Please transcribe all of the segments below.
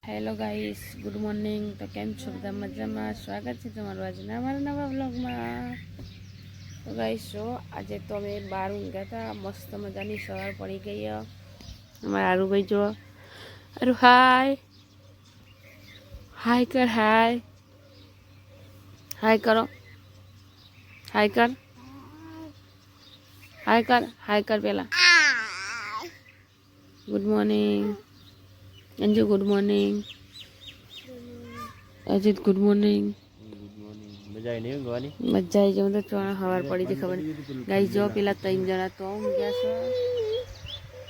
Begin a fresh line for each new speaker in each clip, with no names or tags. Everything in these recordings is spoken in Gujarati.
Hello guys, good morning. તો કેમ છો બધા? મજામાં? સ્વાગત છે તમારું આજના અમારા નવા વ્લોગમાં. તો ગાઈસ જો આજે તો અમે બહાર ઊંઘ્યા હતા. મસ્ત મજાની સવાર પડી ગઈ. અમારા આરુભાઈ જો અરુ હાય હાય કર, હાય હાય કરો, હાય કર, હાય કર, હાય કર પેલા. Good morning Anju, good morning Ajit, good morning. મજા આવી જવું તો ચોણા સવાર પડી છે ખબર ગાઈ. જો પેલા 3 જણા તો ઊંઘ્યા છે.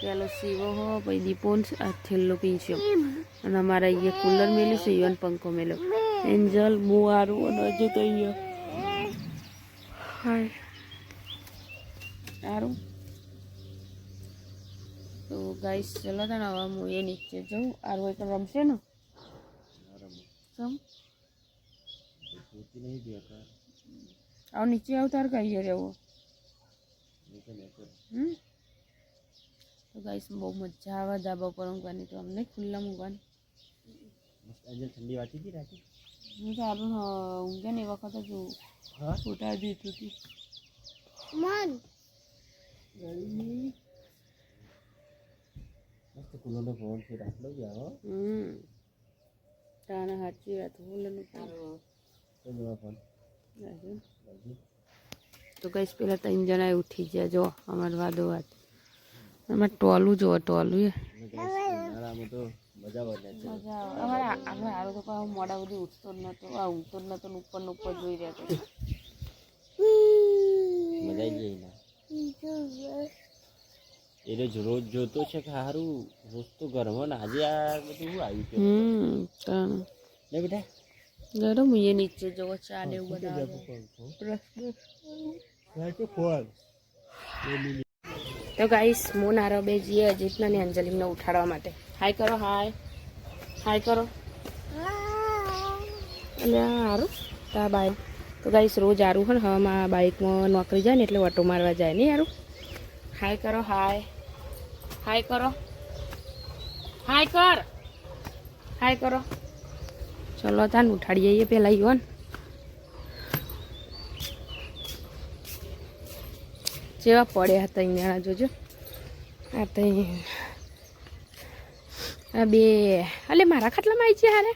પેલો શિવો હો, પછી દીપોન, આ છેલ્લો પીંછ્યો. અને અમારા અહીંયા કુલર મેલ્યું છે, ઈવન પંખો મેલ્યો. એન્જલ, મુવારું અને હજુ તો અહીંયા હાય સારું. તો ગાઈસ ચલો તા ને હવે હું એ નીચે જઉં. આરું એક રમશે ને આવ નીચે આવ, તાર કહીએ રહેવું. તો ગાઈસ બહુ મજા આવે ધાબા પર ઊંઘવાની. તો અમને ખુલ્લા મૂકવાની ઠંડી વાતી હતી રાતે. હું સારું ઊંઘે ને એ વખત જ ઉઠાડી દીધું હતી. મસ્ત કુલરનો ફોન છે આટલો જ આવો. તાને સાચી વાત. કુલરનો ફોન તો કઈશ પેલા 3 જણા ઉઠી ગયા. જો અમારે વાદો વાત અમારે ટોલું જો ટોલું અમારે તો મોડા બધી ઉઠતો જ નતો. આ ઊંઘતો જ નતો. ઉપર ને ઉપર જોઈ રહ્યા હતો. મજા આવી જાય એટલે રોજ જોતો છે કે સારું રોજ તો ઘરમાં ને આજે આ બધું શું આવ્યું છે. ને બેટા ગરમ એ નીચે જવો ચા ને એવું બનાવે. તો ગાઈસ હું નારો બે જઈએ અજીતના ને અંજલિમને ઉઠાડવા માટે. હાય કરો, હાય હાય કરો. એટલે સારું તા બાઈક તો ગાઈસ રોજ સારું હોય ને. હવે મારા બાઇકમાં નોકરી જાય ને એટલે ઓટો મારવા જાય ને સારું. હાય કરો, હાય હાય કરો, હાય કર, હાય કરો. ચલો તાન ઉઠાડી જઈએ પેલા ઈવન. જેવા પડ્યા હતા અહીંયા જોજો. આ તો આ બે અલે મારા ખાટલામાં આવી છે હારે.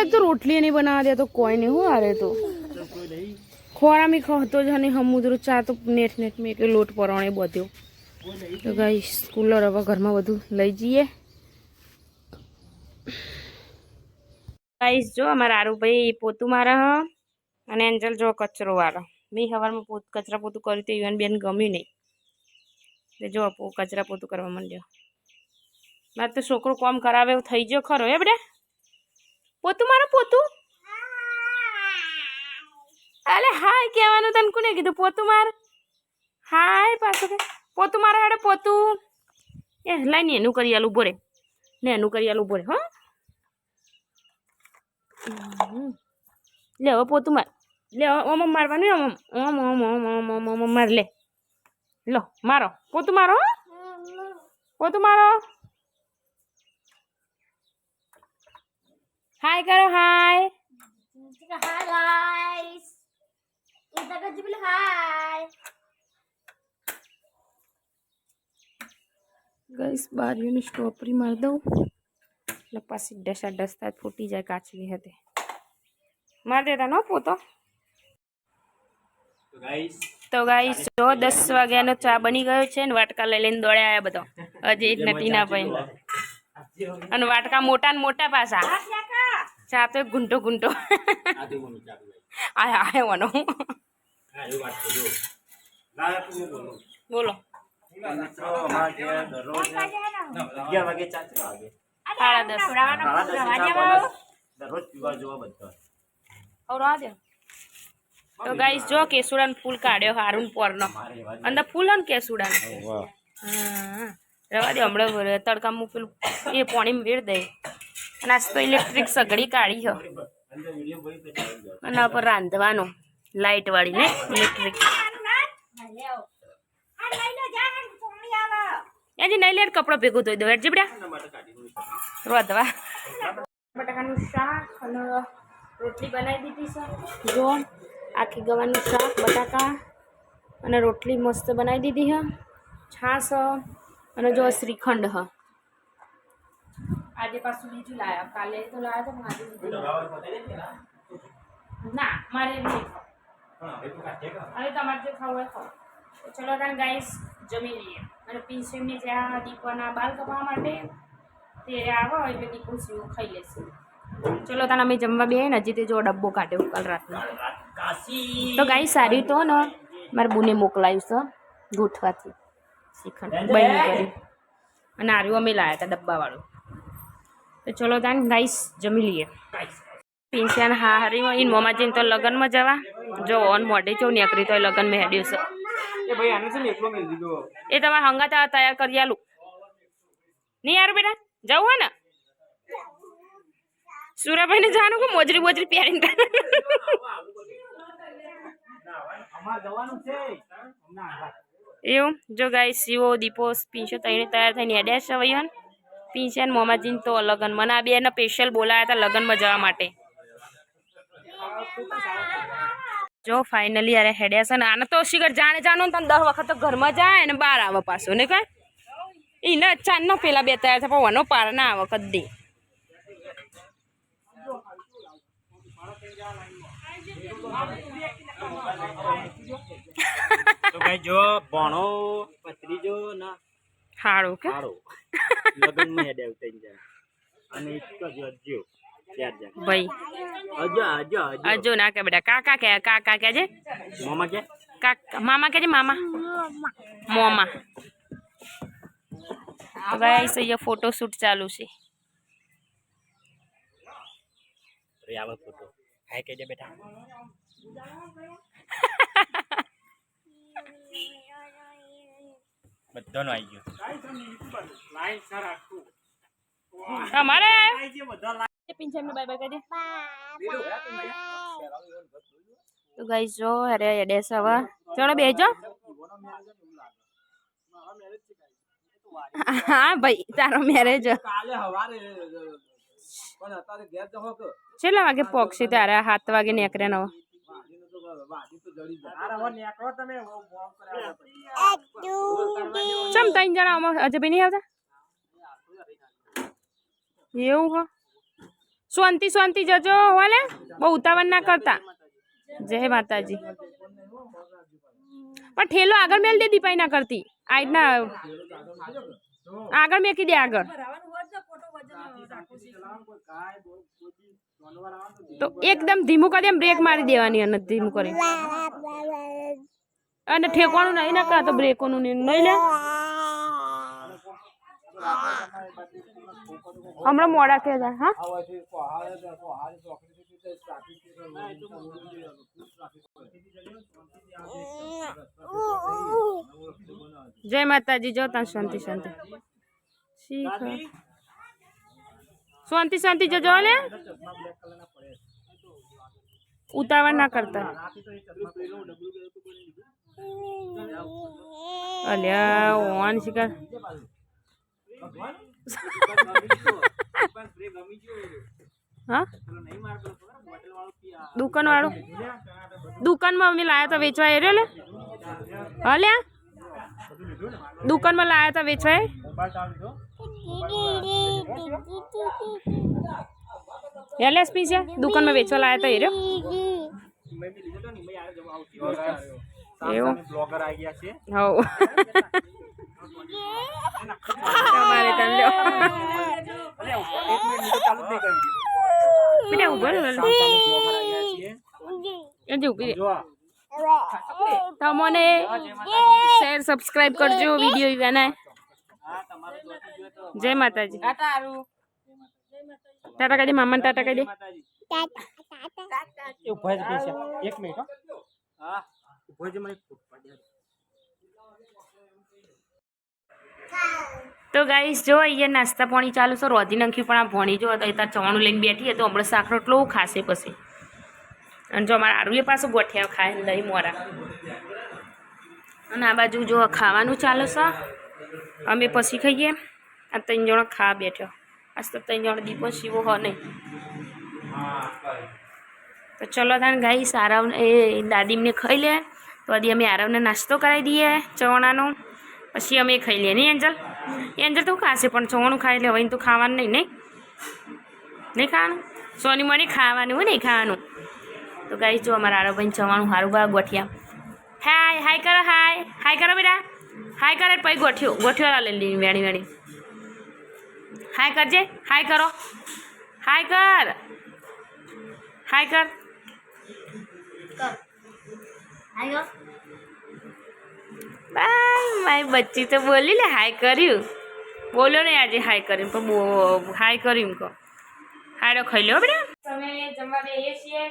એક તો રોટલી નહીં બનાવવા દે તો કોઈ નહીં. હું હારે તો ખોરામી ખતો જ અને સમુદ્ર ચા તો નેટ મેં કે લોટ પરણે બધ્યો. તો ગાઈસ કુલર હવે ઘરમાં બધું લઈ જઈએ. ગાઈસ જો અમારા આરુભાઈ પોતું મારા અને એન્જલ જો કચરો વાળો. મેં સવારમાં કચરા પોતું કર્યું તો ઈવન બેન ગમ્યું નહીં. જો કચરા પોતું કરવા માંડ્યો. મારે તો છોકરો કામ કરાવે એવું થઈ ગયો ખરો. એ બેટા પોતું મારો પોતું. અલે હાય કહેવાનું તને કોને કીધું? પોતું માર હાય પાછું કે પોતું મારે હેડે પોતું. એ લાઈને એનું કરી આલું બોરે ને એનું કરી આલું બોરે. હો લે હવે પોતું માર. લે ઓમ મારવાનું. ઓમ ઓમ ઓમ ઓમ ઓમ ઓમ માર. લે લો મારો પોતું મારો. પોતું મારો. હાય કરો, હાય ગાઈસ. ગાઈસ બારીઓની સ્ટોપરી મારી દઉં એટલે પાછી ડસતા ફૂટી જાય કાચની હતી. મારી દેતા નો પોતો. તો ગાઈસ જો 10 વાગ્યાનો ચા બની ગયો છે ને વાટકા લઈ લઈને દોડ્યા આવ્યા બધો. હજી એક નથી ના ભાઈ. અને વાટકા મોટા ને મોટા પાછા. ચા તો ઘૂંટો ઘૂંટો આય વાનો. બોલો 10:30. તો ગાઈસ જો કેસુડા ફૂલ કાઢ્યો હારું પોરનો. અંદર ફૂલ ને કેસુડા હા રવા દે. હમણાં તડકા મૂકેલું એ પાણી વેર દે. અને આજ તો ઇલેક્ટ્રિક સગડી કાઢી છે એના પર રાંધવાનું. લાઇટ વાળી ને ઇલેક્ટ્રિક. એજી નહીં લે કપડો ભેગો ધોઈ દો હેડ જીબડા રોધવા બટાકાનું શાક અને રોટલી બનાવી દીધી છે જો આખી ગવાનું શાક બટાકા અને રોટલી મસ્ત બનાવી દીધી હ છાશ અને જો શ્રીખંડ હ આજે પાછું બીજું લાયા કાલે તો લાયા તો આજે ના મારે નહીં હવે તમારે જે ખાવું હોય ખાવ ચલો તાન ગાઈસ જમી લઈએ અને પિન્સેમને જ્યાં દીપવાના બાલ કપાવવા માટે તે આવો એટલે દીપુ સીવું ખાઈ લેશે ચલો તાન અમે જમવા બે ને હજી તે જો ડબ્બો કાઢ્યો કાલ રાતનો તો ગાઈસ સારી તો ને મારે બુને મોકલાયું છે ગોઠવાથી શ્રીખંડ બની કરી અને આર્યું અમે લાયા હતા ડબ્બાવાળું તો ચલો તાન ગાઈસ જમી લઈએ પિન્સિયાન હા હરીમાં ઈન મોમાજીને તો લગ્નમાં જવા જો ઓન મોઢે ચો નીકળી તો લગ્નમાં હેડ્યું છે એ તમારે હંગાતા તૈયાર કરી આલું નહીં યાર બેટા જવું હોય ને સુરાભાઈને જવાનું કે મોજરી બોજરી પહેરીને એવું જો ગાઈ શિવો દીપો પિંચો તઈને તૈયાર થઈને હેડ્યા છે વૈયન પિંચન મોમાજીને તો લગ્ન મને આ બેને સ્પેશિયલ બોલાયા હતા લગ્નમાં જવા માટે જો ફાઇનલી અરે હેડ્યા છે ને આને તો શિખર જાણે જાણો ને 10 વખત તો ઘરમાં જાય ને બહાર આવે પાછો ને કઈ એને ચાંદ નો પેલા બે તૈયાર થાય પણ વનો પાર ના આવે કદી
તો ભાઈ જો ભણો પત્રીજો ના
હારું કે
લગન માં હેડે ઉતઈ જાય અને એક જ અજ્જો ચાર જણ
ભાઈ અજો ના કે બેટા કાકા કે જે
મામા કે
કાકા મામા કે જે મામા મોમા તો ગાઈસ ये फोटो शूट चालू છે
રે આવો ફોટો હાય કે જે બેટા બધાનો આવી ગયો લાઈન સર આખું
અમારે પિંચન બાય બાય કરી તો ગાઈસ જો અરે એડેસ હવે ચલો બેજો હા ભાઈ તારો મેરેજ
કાલે હવારે પણ અત્યારે ઘેર જહો કે
કેટલા વાગે પોક્ષી તારે 7 વાગે નીકળે નવો ચમ 3 જણા હજુ બી નહીં આવતા એવું હો શાંતિ શાંતિ જજો વાલે બહુ ઉતાવળ ના કરતા જય માતાજી પણ ઠેલો આગળ મેલ દે દીપાઈ ના કરતી આજ ના આગળ મેકી દે આગળ તો એકદમ ધીમું કરી એમ બ્રેક મારી દેવાની અને ધીમું કરી અને ઠેકવાનું નહીં ના તો બ્રેકોનું નહીં લે હમણાં મોડા કે જાય હા જય માતાજી જો તા શાંતિ શાંતિ શાંતિ શાંતિ જજો લે ઉતાવળ ના કરતા અલ્યા ઓન શિકાર હા દુકાન વાળો દુકાનમાં અમે લાયા તો વેચવા એ રહ્યો લે હલ્યા દુકાનમાં લાયા તા વેચવા એલેસ પીસે દુકાનમાં વેચવા લાયા તા એ રહ્યો એવું
બ્લોગર આવી ગયા છે
હવ તમારે તન લ્યો બેટા ઉભો રહો એ જો ઉભી તમને શેર સબસ્ક્રાઇબ કરજો વિડિયો ઈવાના જય માતાજી ટાટા કહી દે મામા ટાટા કહી દે
ઉભા જ બેસે 1 મિનિટ હા ઉભા જ મને
તો ગાઈસ જો અહીંયા નાસ્તા પાણી ચાલુ છે રોધી નાખ્યું પણ આ ભણી જો અત્યારે ચવાણું લઈને બેઠી તો હમણાં શાક રોટલો ખાશે પછી અને જો અમારા આરુએ પાછું ગોઠિયા ખાય દહીં મોરા અને આ બાજુ જો ખાવાનું ચાલુ છે અમે પછી ખાઈએ. આ 3 જણા ખાવા બેઠો. આજ તો 3 જણા દીપો શીવો હો નહીં. તો ચલો તાન ગાઈસ આરામ એ દાદીમને ખાઈ લે તો હજી અમે આરામને નાસ્તો કરાવી દઈએ ચવાણાનો. પછી અમે ખાઈ લઈએ નહીં એન્જલ? એન્જલ તો ખાશે પણ ચવાણું ખાઈ લે. હવે તો ખાવાનું નહીં નહીં ખાવાનું. સોની મને ખાવાનું હોય નહીં ખાવાનું. તો ગાઈસ જો અમારા આરવભાઈ ચવાણું સારું બા ગોઠિયા. હાય કરો હાય કરો બેટા. હાય કરે પછી ગોઠિયો લઈ લીધી વેણી. હાય કરજે. હાય કરો. હાય કર. બાય મારી બચ્ચી તો બોલી લે હાય કર્યું. બોલો ને આજે હાય કર્યું પણ હાય કર્યું કહો. હાડો ખાઈ લો બેટા. તમે જમવા બેસીએ છીએ.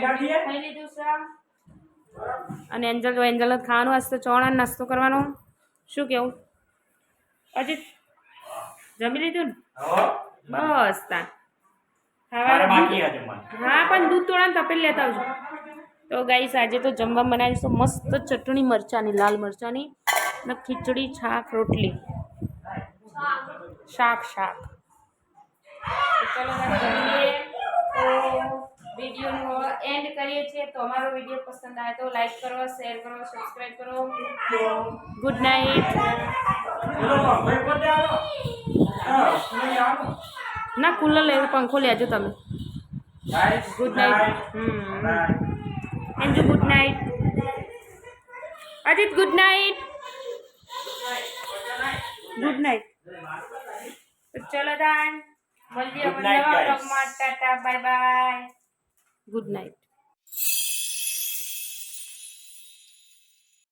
ખાઈ લીધું છે. અને એન્જલ ખાવાનું આજ તો ચવાણા નાસ્તો કરવાનો. શું કેવું અજીત? જમી લીધું ને બસ તા ખાવાનું. હા પણ દૂધ તોડા તપેલ લેતા આવજો. તો ગાઈસ આજે તો જમવા બનાવીશું મસ્ત ચટણી મરચાની, લાલ મરચાની ને ખીચડી, છાક, રોટલી, શાક. તો ચલો જમીએ. તો વિડીયોનો એન્ડ કરીએ છીએ. તો અમારો વિડીયો પસંદ આવે તો લાઈક કરો, શેર કરો, સબસ્ક્રાઈબ કરો. Good night. ના કુલર લે પંખો લેજો તમે. Good night. Anju good night. Ajit good night. Good night. તો ચલો દાન મળીએ નવા બ્લોગમાં. Tata bye bye. Good night.